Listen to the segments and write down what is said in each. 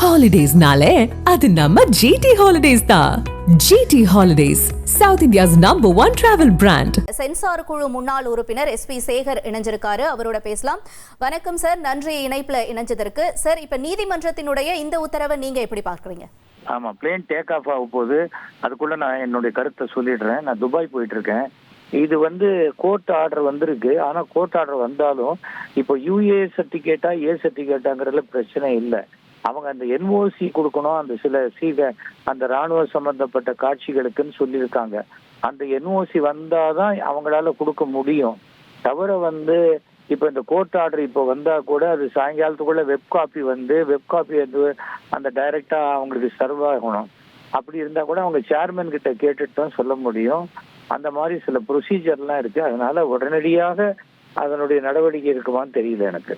ஹாலிடேஸ்னாலே அது நம்ம ஜிடி ஹாலிடேஸ் தான். GT holidays, South India's #1 travel brand. Censor குழு முன்னாள் உறுப்பினர் SP சேகர் இணைஞ்சிருக்காரு. அவரோட பேசலாம். வணக்கம் சார், நன்றி இணைப்புல இணைஞ்சதற்கு. சார், இப்ப நீதிமன்றத்தினுடைய இந்த உத்தரவை நீங்க எப்படி பார்க்கறீங்க? ஆமா, பிளேன் டேக் ஆஃப் ஆக போகுது. அதுக்குள்ள நான் என்னுடைய கருத்தை சொல்லிடுறேன். நான் துபாய் போயிட்டு இருக்கேன். இது கோர்ட் ஆர்டர் வந்திருக்கு. ஆனா கோர்ட் ஆர்டர் வந்தாலும் இப்போ UA சர்டிபிகேட்டா A சர்டிபிகேட்டாங்கிறதுல பிரச்சனை இல்லை. அவங்க அந்த NOC கொடுக்கணும், அந்த அந்த ராணுவ சம்பந்தப்பட்ட காட்சிகளுக்குன்னு சொல்லியிருக்காங்க. அந்த NOC வந்தாதான் அவங்களால கொடுக்க முடியும். தவிர இப்ப இந்த கோர்ட் ஆர்டர் இப்ப வந்தா கூட அது சாயங்காலத்துக்குள்ள வெப் காப்பி அந்த டைரக்டா அவங்களுக்கு சர்வ் ஆகணும். அப்படி இருந்தா கூட அவங்க சேர்மன் கிட்ட கேட்டுட்டு தான் சொல்ல முடியும். அந்த மாதிரி சில ப்ரொசீஜர்லாம் இருக்கு. அதனால உடனடியாக அதனுடைய நடவடிக்கை இருக்குமான்னு தெரியல எனக்கு.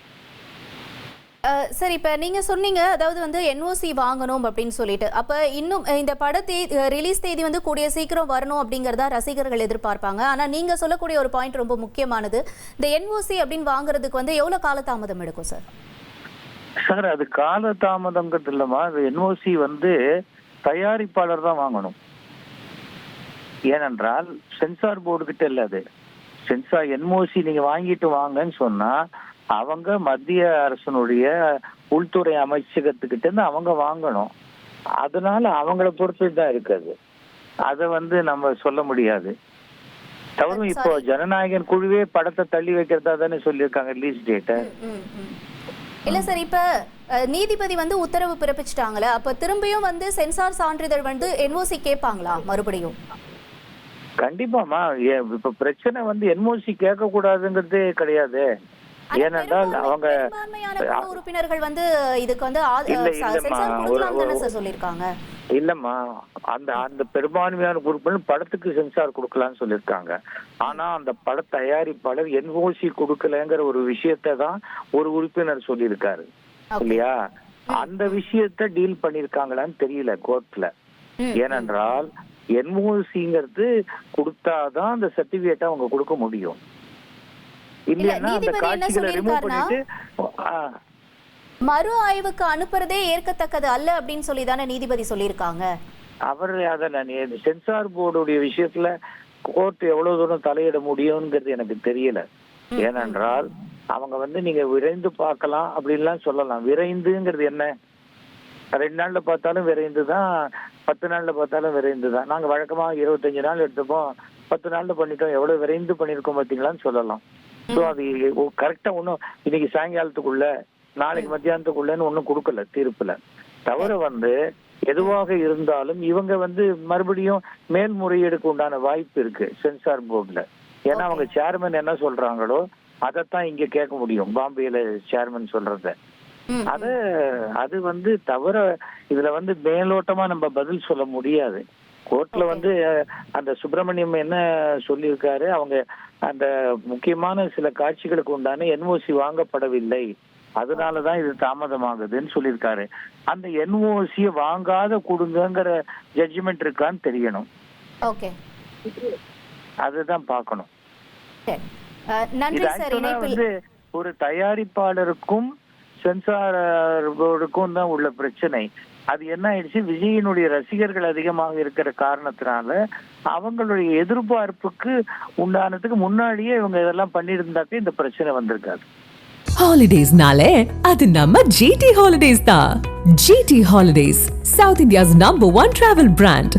சரி, இப்ப நீங்க சொன்னீங்க, அதாவது NOC வாங்கணும் அப்படின்னு சொல்லிட்டு, அப்ப இன்னும் இந்த படத்தை ரிலீஸ் தேதி கூடிய சீக்கிரம் வரணும் அப்படிங்கறதா ரசிகர்கள் எதிர்பார்ப்பாங்க. ஆனா நீங்க சொல்லக்கூடிய ஒரு பாயிண்ட் ரொம்ப முக்கியமானது. இந்த NOC அப்படின்னு வாங்குறதுக்கு எவ்வளவு காலதாமதம் எடுக்கும் சார்? சார், அது காலதாமதம்ங்கிறது இல்லமா. NOC தயாரிப்பாளர் தான் வாங்கணும். ஏனென்றால் சென்சார் போர்டு கிட்ட இல்ல. அது சென்சார் NOC நீங்க வாங்கிட்டு வாங்கன்னு சொன்னா அவங்க மத்திய அரசனுடைய உள்துறை அமைச்சகத்துக்கிட்ட இருந்து அவங்க வாங்கணும். அதனால அவங்கள பொறுத்து தான் இருக்காது. அதை நம்ம சொல்ல முடியாது. தவிர இப்போ ஜனநாயகன் குழுவே படத்தை தள்ளி வைக்கிறதா தானே சொல்லியிருக்காங்க ரிலீஸ் டேட்டை. இல்ல சார், இப்ப நீதிபதி உத்தரவு பிறப்பிச்சிட்டாங்களே, அப்ப திரும்பியும் சென்சார் சான்றிதழ் NOC கேட்பாங்களா மறுபடியும்? கண்டிப்பாமா. இப்ப பிரச்சனை NOC கேட்க கூடாதுங்கிறதே கிடையாது. ஏனென்றால் அவங்க உறுப்பினர்கள் இதுக்கு சொல்லிருக்காங்க. இல்லம்மா, அந்த பெரும்பான்மையான உறுப்பினர் படத்துக்கு சென்சார் கொடுக்கலாம்னு சொல்லியிருக்காங்க. ஆனா அந்த பட தயாரிப்பாளர் NOC கொடுக்கலங்கிற ஒரு விஷயத்தை தான் ஒரு உறுப்பினர் சொல்லியிருக்காரு இல்லையா? அந்த விஷயத்த டீல் பண்ணிருக்காங்களான்னு தெரியல கோர்ட்ல. ஏனென்றால் NOCங்கிறது கொடுத்தாதான் அந்த சர்டிபிகேட்டை அவங்க கொடுக்க முடியும். மறு ஆய்வுக்கு அனுப்புறதே ஏற்கத்தக்கது அல்ல அப்படின்னு சொல்லிதானே நீதிபதி சொல்லியிருக்காங்க. அவர் சென்சார் போர்டுடைய விஷயத்துல கோர்ட் எவ்வளவு தூரம் தலையிட முடியும்ங்கிறது எனக்கு தெரியல. ஏனென்றால் அவங்க நீங்க விரைந்து பார்க்கலாம் அப்படின்லாம் சொல்லலாம். விரைந்துங்கிறது என்ன? 2 நாள்ல பார்த்தாலும் விரைந்துதான், 10 நாள்ல பார்த்தாலும் விரைந்துதான். நாங்க வழக்கமா 25 நாள் எடுத்துப்போம், 10 நாள்ல பண்ணிட்டோம். எவ்வளவு விரைந்து பண்ணிருக்கோம் பார்த்தீங்களான்னு சொல்லலாம். அது கரெக்டா ஒண்ணும் இன்னைக்கு சாயங்காலத்துக்குள்ள நாளைக்கு மத்தியானத்துக்குள்ளன்னு ஒண்ணும் கொடுக்கல தீர்ப்புல. தவிர எதுவாக இருந்தாலும் இவங்க மறுபடியும் மேல்முறையீடுக்கு உண்டான வாய்ப்பு இருக்கு சென்சார் போர்டுல. ஏன்னா அவங்க சேர்மன் என்ன சொல்றாங்களோ அதைத்தான் இங்க கேட்க முடியும். பாம்பேல சேர்மன் சொல்றத அது தவிர இதுல மேலோட்டமா நம்ம பதில் சொல்ல முடியாது. கோர்ட்ல அந்த சுப்பிரமணியம் என்ன சொல்லியிருக்காரு, அவங்க அந்த முக்கியமான சில காட்சிகளுக்கு உண்டான NOC வாங்கப்படவில்லை, அதனாலதான் இது தாமதமாகுதுன்னு சொல்லியிருக்காரு. அந்த NOC வாங்காத கொடுங்கிற ஜட்ஜ்மெண்ட் இருக்கான்னு தெரியணும். அதுதான் பார்க்கணும். ஒரு தயாரிப்பாளருக்கும் சென்சார் போர்டுக்கும் தான் உள்ள பிரச்சனை. அது என்ன ஆயிடுச்சு, விஜயினுடைய ரசிகர்கள் அதிகமாக இருக்கிற காரணத்தினால அவங்களுடைய எதிர்பார்ப்புக்கு உண்டானதுக்கு முன்னாடியே இவங்க இதெல்லாம் பண்ணியிருந்தாக்க இந்த பிரச்சனை வந்திருக்காது. ஹாலிடேஸ்னாலே அது நம்ம ஜிடி ஹாலிடேஸ் தான். GT holidays, South India's #1 travel brand.